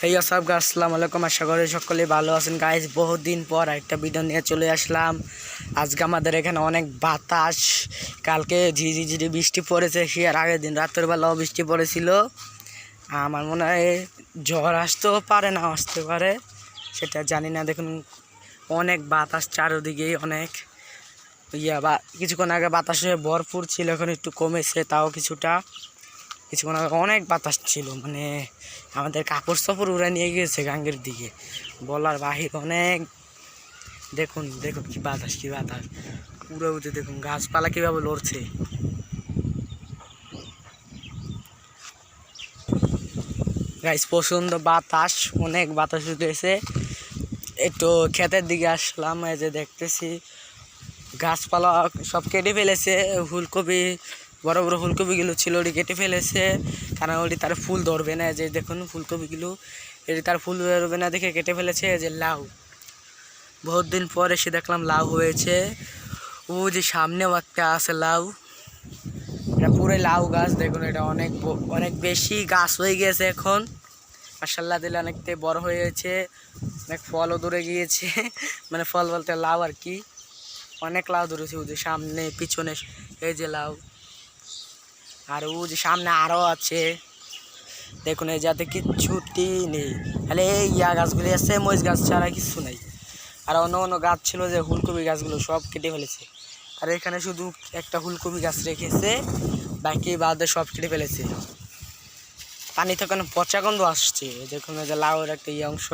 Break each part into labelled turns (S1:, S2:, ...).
S1: এই সব গাছ আসসালামু আলাইকুম, আশা করি সকলে ভালো আছেন। গাইজ বহুত দিন পর একটা ভিডিও নিয়ে চলে আসলাম। আজকে আমাদের এখানে অনেক বাতাস, কালকে ঝিঝিঝিরি বৃষ্টি পড়েছে, সে আর আগের দিন রাতের বেলাও বৃষ্টি পড়েছিল। আমার মনে হয় ঝড় আসতেও পারে, না আসতে পারে সেটা জানি না। দেখুন অনেক বাতাস চারদিকেই, অনেক বা কিছুক্ষণ আগে বাতাসে ভরপুর ছিল, এখন একটু কমেছে, তাও কিছুক্ষণ আগে অনেক বাতাস ছিল, মানে আমাদের কাপড় সাপড় উড়ে নিয়ে গিয়েছে গাঙ্গের দিকে, বলার বাহির। অনেক দেখুন দেখুন কি বাতাস, উড়ে উঠে দেখুন গাছপালা কীভাবে লড়ছে। গাছ প্রচণ্ড বাতাস, অনেক বাতাস উঠেছে। একটু ক্ষেতের দিকে আসলাম, এই যে দেখতেছি গাছপালা সব কেটে ফেলেছে। ফুলকপি, বড় বড় ফুলকপিগুলো ছিল ওটি কেটে ফেলেছে, কারণ ওটি তার ফুল ধরবে না। যে দেখুন ফুলকপিগুলো, এটি তার ফুল ধরবে না দেখে কেটে ফেলেছে। যে লাউ, বহুত দিন পর এসে দেখলাম লাউ হয়েছে। ও যে সামনেও একটা আছে লাউ, এটা পুরো লাউ গাছ। দেখুন এটা অনেক বেশি গাছ হয়ে গিয়েছে এখন, মাশাআল্লাহ দিলে অনেকটাই বড় হয়েছে, অনেক ফলও ধরে গিয়েছে। মানে ফল বলতে লাউ আর কি, অনেক লাউ ধরেছে। ও যে সামনে পিছনে এই যে লাউ, আর ও যে সামনে আরও আছে। দেখুন এই যাতে কিচ্ছুটি নেই, তাহলে এই গাছগুলি আছে, মরিচ গাছ ছাড়া কিছু নেই। আর অন্য অন্য গাছ ছিল যে ফুলকপি গাছগুলো সব কেটে ফেলেছে, আর এখানে শুধু একটা ফুলকপি গাছ রেখেছে, বাকি বাদে সব কেটে ফেলেছে। পানি থেকে অনেক পচা গন্ধ আসছে। দেখুন এই যে লাউয়ের একটা অংশ,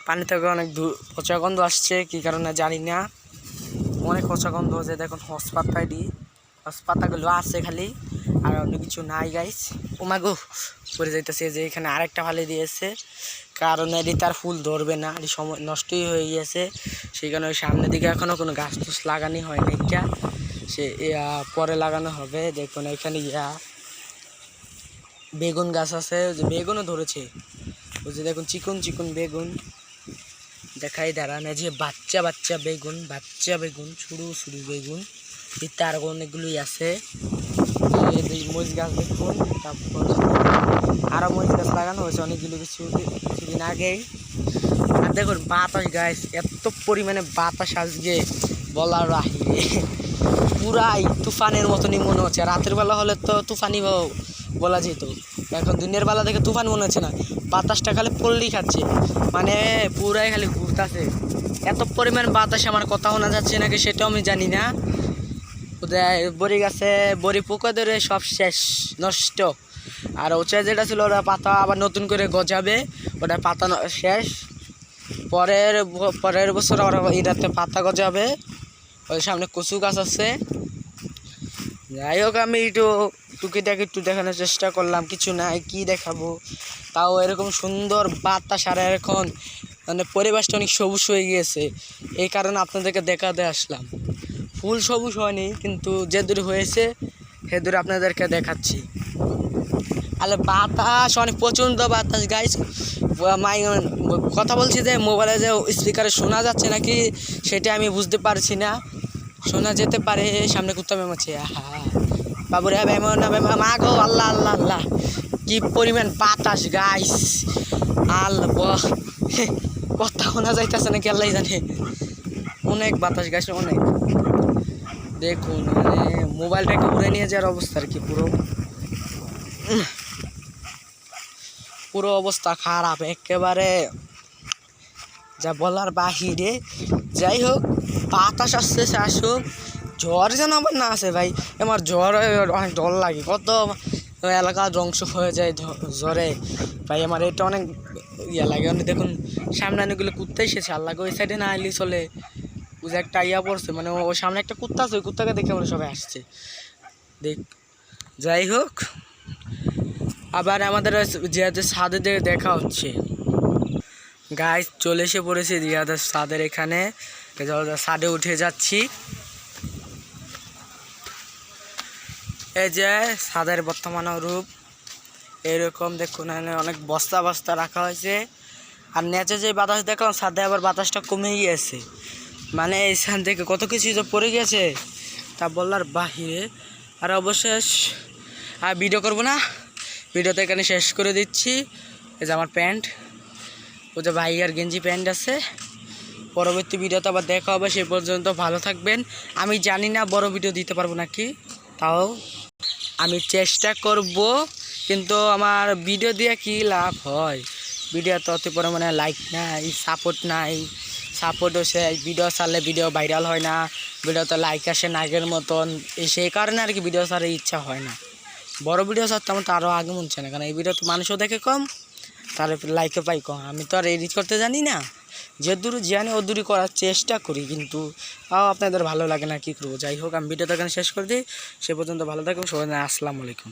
S1: পানি থেকে অনেক পচা গন্ধ আসছে, কী কারণে জানি না, অনেক পচা গন্ধ হচ্ছে। দেখুন হসপাতাগুলো আছে খালি, আর অন্য কিছু নাই গাইস। ওমাগো পড়ে যাইতেছে। যে এখানে আরেকটা ফালি দিয়েছে, কারণ এটি তার ফুল ধরবে না, এটি সময় নষ্টই হয়ে গিয়েছে। সেই কারণে সামনের দিকে এখনও কোনো গাছ টুস লাগানি হয়নি, এটা সে পরে লাগানো হবে। দেখুন এখানে বেগুন গাছ আছে, যে বেগুনও ধরেছে। ওই যে দেখুন চিকন চিকন বেগুন দেখাই দাঁড়ান, যে বাচ্চা বেগুন, শুরু বেগুন, তার অনেকগুলোই আছে। মরিচ গাছ দেখুন, তারপর আরও মরিচ গাছ লাগানো হয়েছে অনেকগুলো কিছুদিন আগেই। আর দেখুন বাতাস গাছ, এত পরিমাণে বাতাস আজকে বলার বাহিরে, পুরাই তুফানের মতনই মনে হচ্ছে। রাতের বেলা হলে তো তুফানি বলা যেত, এখন দিনের বেলা থেকে তুফান মনে হচ্ছে না, বাতাসটা খালি পল্লি খাচ্ছে, মানে পুরাই খালি ঘুরতেছে। এত পরিমাণ বাতাস আমার কথা শোনা যাচ্ছে নাকি সেটাও আমি জানি না। বড়ি গাছে বড়ি পোকা ধরে সব শেষ, নষ্ট। আর ওটা যেটা ছিল ওটা পাতা আবার নতুন করে গজাবে, ওটা পাতা শেষ। পরের বছর আবার এটাতে পাতা গজাবে। ওই সামনে কচু গাছ আছে। যাই হোক, আমি টুকিটাকি একটু দেখানোর চেষ্টা করলাম, কিছু নাই কি দেখাবো, তাও এরকম সুন্দর বাতাস। আর এখন মানে পরিবেশটা অনেক সবুজ হয়ে গিয়েছে, এই কারণে আপনাদেরকে দেখাতে আসলাম। ফুল সবুজ হয়নি, কিন্তু যে দূরে হয়েছে সে দূরে আপনাদেরকে দেখাচ্ছি। আরে বাতাস অনেক প্রচণ্ড বাতাস গাইস। কথা বলছি যে মোবাইলে যে স্পিকারে শোনা যাচ্ছে নাকি সেটা আমি বুঝতে পারছি না, শোনা যেতে পারে। সামনে কুত্তা মেমাচ্ছে, আহা বাবুরে বেমন না মা গো, আল্লাহ আল্লাহ আল্লাহ, কি পরিমাণ বাতাস গাইস, আল্লাহ কথা শোনা যাইতেছে নাকি আল্লাহ জানে, অনেক বাতাস গাইস, অনেক। দেখুন মানে মোবাইলটাকে উড়ে নিয়ে যাওয়ার অবস্থা আর কি, পুরো অবস্থা খারাপ একেবারে, যা বলার বাহিরে। যাই হোক, বাতাস আসতেছে, আসুক, ঝড় যেন আবার না আসে ভাই। আমার ঝড় অনেক ডর লাগে, কত এলাকা ধ্বংস হয়ে যায় জ্বরে ভাই। আমার এটা অনেক লাগে। অনেক দেখুন সামনে অনেকগুলো কুত্তা এসেছে, আল্লাহ ওই সাইডে না এলি চলে, বুঝে একটা পড়ছে, মানে ওর সামনে একটা কুত্তা আছে, ওই কুত্তাকে দেখে আমরা সবাই আসছে। যাই হোক, আবার আমাদের জিয়াদের ছাদে দেখা হচ্ছে গাইস, চলে এসে পড়েছে জিয়াদের ছাদের এখানে, ছাদে উঠে যাচ্ছি। এই যে ছাদের বর্তমান রূপ এরকম, দেখুন অনেক বস্তা রাখা হয়েছে। আর নেচে যে বাতাস দেখলাম, ছাদে আবার বাতাসটা কমে গিয়েছে, মানে এইখান থেকে কত কিছু যে পড়ে গেছে তা বলার বাহিরে। আর অবশেষ আর ভিডিও করবো না, ভিডিওতে এখানে শেষ করে দিচ্ছি। এই যে আমার প্যান্ট, ও যে ভাইয়ার গেঞ্জি প্যান্ট আছে। পরবর্তী ভিডিওতে আবার দেখা হবে, সে পর্যন্ত ভালো থাকবেন। আমি জানি না বড় ভিডিও দিতে পারবো নাকি, তাও আমি চেষ্টা করব, কিন্তু আমার ভিডিও দিয়ে কি লাভ হয়? ভিডিও তো অত পরিমাণে লাইক নাই, সাপোর্ট নাই। সাপোর্ট হচ্ছে ভিডিও ছাড়লে ভিডিও ভাইরাল হয় না, ভিডিওতে লাইক আসে না আগের মতন, সেই কারণে আর কি ভিডিও ছাড়ার ইচ্ছা হয় না। বড় ভিডিও ছাড়তে আমার তো আরও আগে মন চায় না, কারণ এই ভিডিও তো মানুষও দেখে কম, তার লাইকও পাই কম। আমি তো আর এডিট করতে জানি না, যে দূর জানি ও দূরই করার চেষ্টা করি, কিন্তু তাও আপনাদের ভালো লাগে না, কী করবো। যাই হোক, আমি ভিডিওটা এখানে শেষ করে দিই। সে পর্যন্ত ভালো থাকুন সবাই। আসসালামু আলাইকুম।